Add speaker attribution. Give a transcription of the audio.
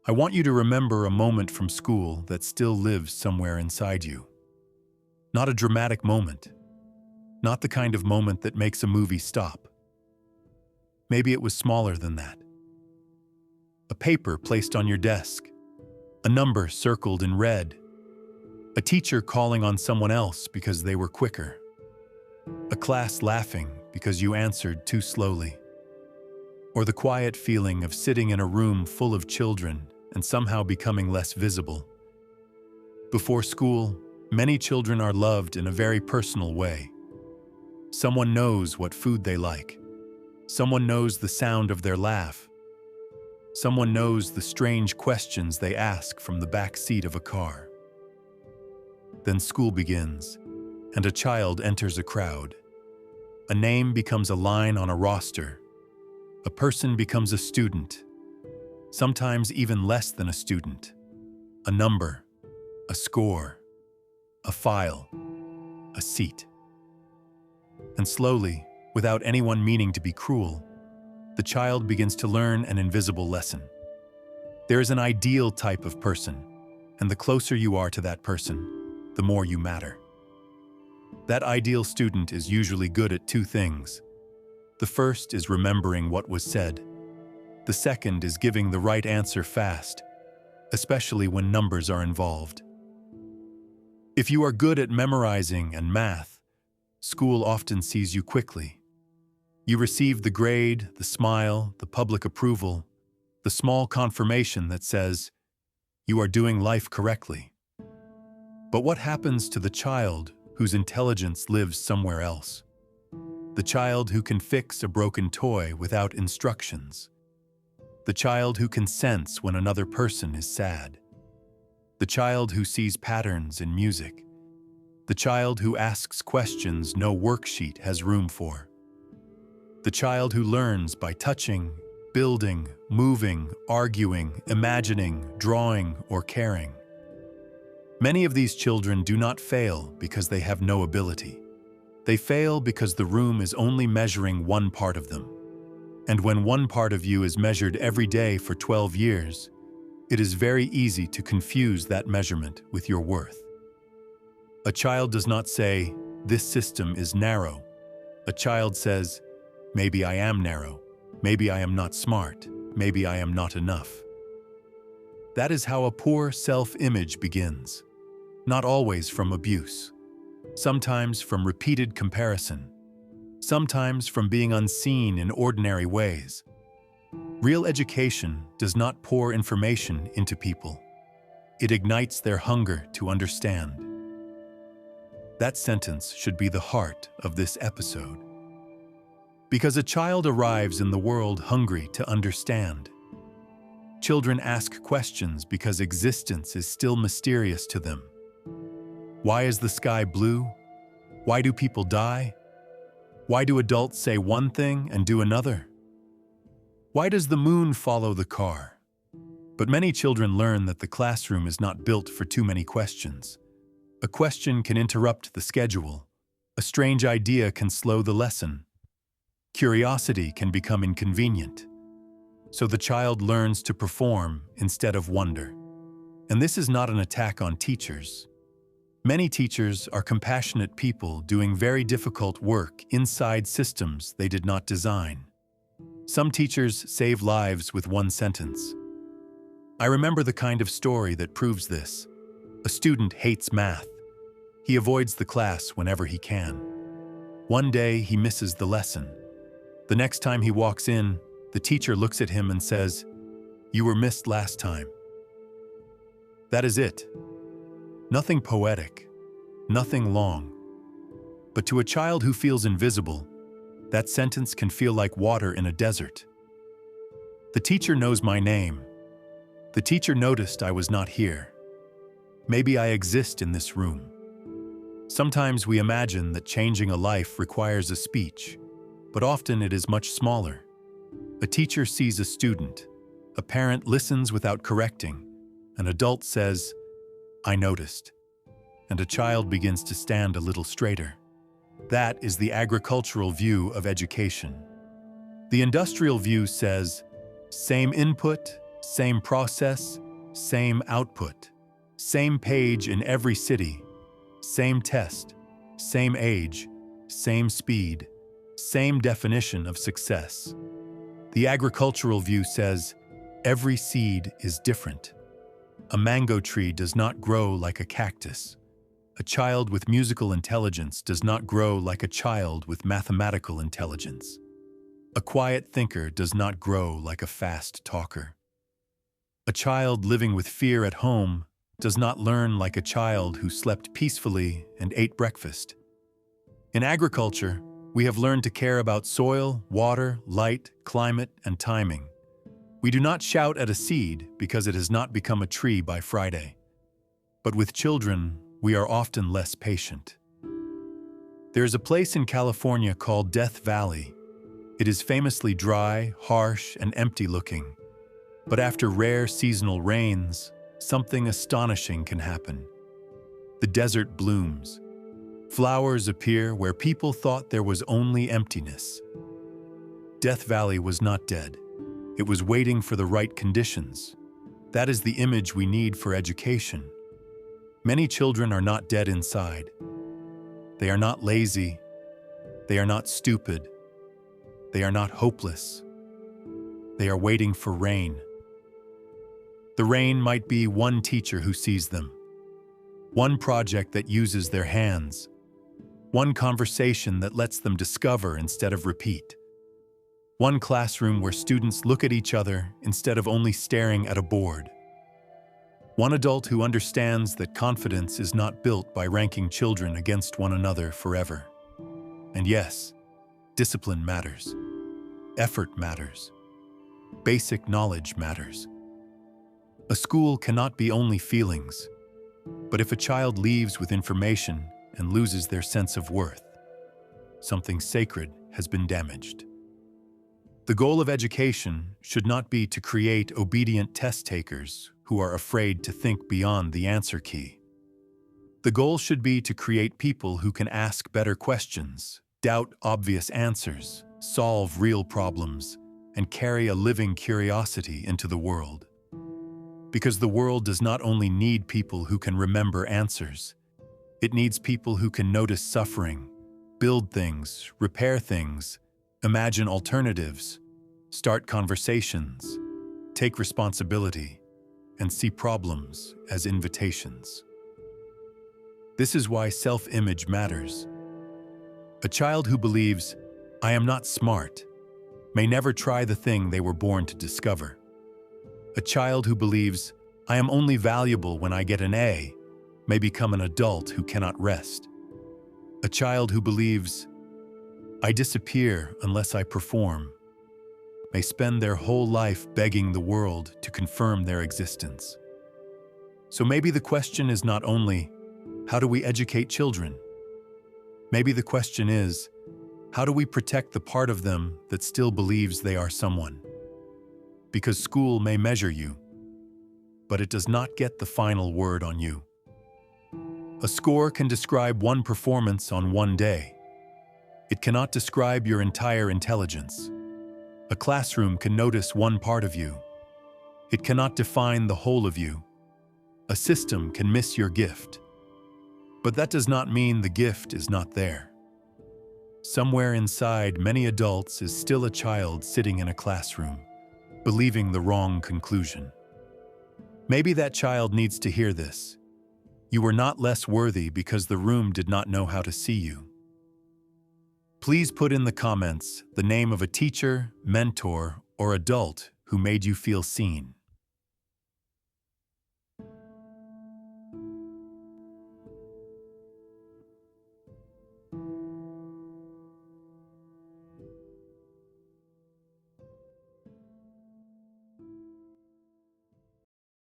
Speaker 1: I want you to remember a moment from school that still lives somewhere inside you. Not a dramatic moment. Not the kind of moment that makes a movie stop. Maybe it was smaller than that. A paper placed on your desk. A number circled in red. A teacher calling on someone else because they were quicker. A class laughing because you answered too slowly. Or the quiet feeling of sitting in a room full of children and somehow becoming less visible. Before school, many children are loved in a very personal way. Someone knows what food they like. Someone knows the sound of their laugh. Someone knows the strange questions they ask from the back seat of a car. Then school begins, and a child enters a crowd. A name becomes a line on a roster. A person becomes a student. Sometimes even less than a student. A number, a score, a file, a seat. And slowly, without anyone meaning to be cruel, the child begins to learn an invisible lesson. There is an ideal type of person, and the closer you are to that person, the more you matter. That ideal student is usually good at two things. The first is remembering what was said. The second is giving the right answer fast, especially when numbers are involved. If you are good at memorizing and math, school often sees you quickly. You receive the grade, the smile, the public approval, the small confirmation that says, you are doing life correctly. But what happens to the child whose intelligence lives somewhere else? The child who can fix a broken toy without instructions. The child who can sense when another person is sad. The child who sees patterns in music. The child who asks questions no worksheet has room for. The child who learns by touching, building, moving, arguing, imagining, drawing, or caring. Many of these children do not fail because they have no ability. They fail because the room is only measuring one part of them. And when one part of you is measured every day for 12 years, it is very easy to confuse that measurement with your worth. A child does not say, this system is narrow. A child says, maybe I am narrow. Maybe I am not smart. Maybe I am not enough. That is how a poor self-image begins. Not always from abuse. Sometimes from repeated comparison. Sometimes from being unseen in ordinary ways. Real education does not pour information into people. It ignites their hunger to understand. That sentence should be the heart of this episode. Because a child arrives in the world hungry to understand. Children ask questions because existence is still mysterious to them. Why is the sky blue? Why do people die? Why do adults say one thing and do another? Why does the moon follow the car? But many children learn that the classroom is not built for too many questions. A question can interrupt the schedule. A strange idea can slow the lesson. Curiosity can become inconvenient. So the child learns to perform instead of wonder. And this is not an attack on teachers. Many teachers are compassionate people doing very difficult work inside systems they did not design. Some teachers save lives with one sentence. I remember the kind of story that proves this. A student hates math. He avoids the class whenever he can. One day he misses the lesson. The next time he walks in, the teacher looks at him and says, "You were missed last time." That is it. Nothing poetic, nothing long. But to a child who feels invisible, that sentence can feel like water in a desert. The teacher knows my name. The teacher noticed I was not here. Maybe I exist in this room. Sometimes we imagine that changing a life requires a speech, but often it is much smaller. A teacher sees a student. A parent listens without correcting. An adult says, "I noticed." And a child begins to stand a little straighter. That is the agricultural view of education. The industrial view says, same input, Same process, same output. Same page in every city. Same test, same age, same speed, same definition of success. The agricultural view says, every seed is different. A mango tree does not grow like a cactus. A child with musical intelligence does not grow like a child with mathematical intelligence. A quiet thinker does not grow like a fast talker. A child living with fear at home does not learn like a child who slept peacefully and ate breakfast. In agriculture, we have learned to care about soil, water, light, climate, and timing. We do not shout at a seed because it has not become a tree by Friday. But with children, we are often less patient. There is a place in California called Death Valley. It is famously dry, harsh, and empty-looking. But after rare seasonal rains, something astonishing can happen. The desert blooms. Flowers appear where people thought there was only emptiness. Death Valley was not dead. It was waiting for the right conditions. That is the image we need for education. Many children are not dead inside. They are not lazy. They are not stupid. They are not hopeless. They are waiting for rain. The rain might be one teacher who sees them, one project that uses their hands, one conversation that lets them discover instead of repeat, one classroom where students look at each other instead of only staring at a board, one adult who understands that confidence is not built by ranking children against one another forever. And yes, discipline matters. Effort matters. Basic knowledge matters. A school cannot be only feelings, but if a child leaves with information and loses their sense of worth, something sacred has been damaged. The goal of education should not be to create obedient test takers who are afraid to think beyond the answer key. The goal should be to create people who can ask better questions, doubt obvious answers, solve real problems, and carry a living curiosity into the world. Because the world does not only need people who can remember answers, it needs people who can notice suffering, build things, repair things, imagine alternatives, start conversations, take responsibility, and see problems as invitations. This is why self-image matters. A child who believes, "I am not smart," may never try the thing they were born to discover. A child who believes, "I am only valuable when I get an A," may become an adult who cannot rest. A child who believes, "I disappear unless I perform," may spend their whole life begging the world to confirm their existence. So maybe the question is not only, how do we educate children? Maybe the question is, how do we protect the part of them that still believes they are someone? Because school may measure you, but it does not get the final word on you. A score can describe one performance on one day. It cannot describe your entire intelligence. A classroom can notice one part of you. It cannot define the whole of you. A system can miss your gift. But that does not mean the gift is not there. Somewhere inside many adults is still a child sitting in a classroom, believing the wrong conclusion. Maybe that child needs to hear this. You were not less worthy because the room did not know how to see you. Please put in the comments the name of a teacher, mentor, or adult who made you feel seen.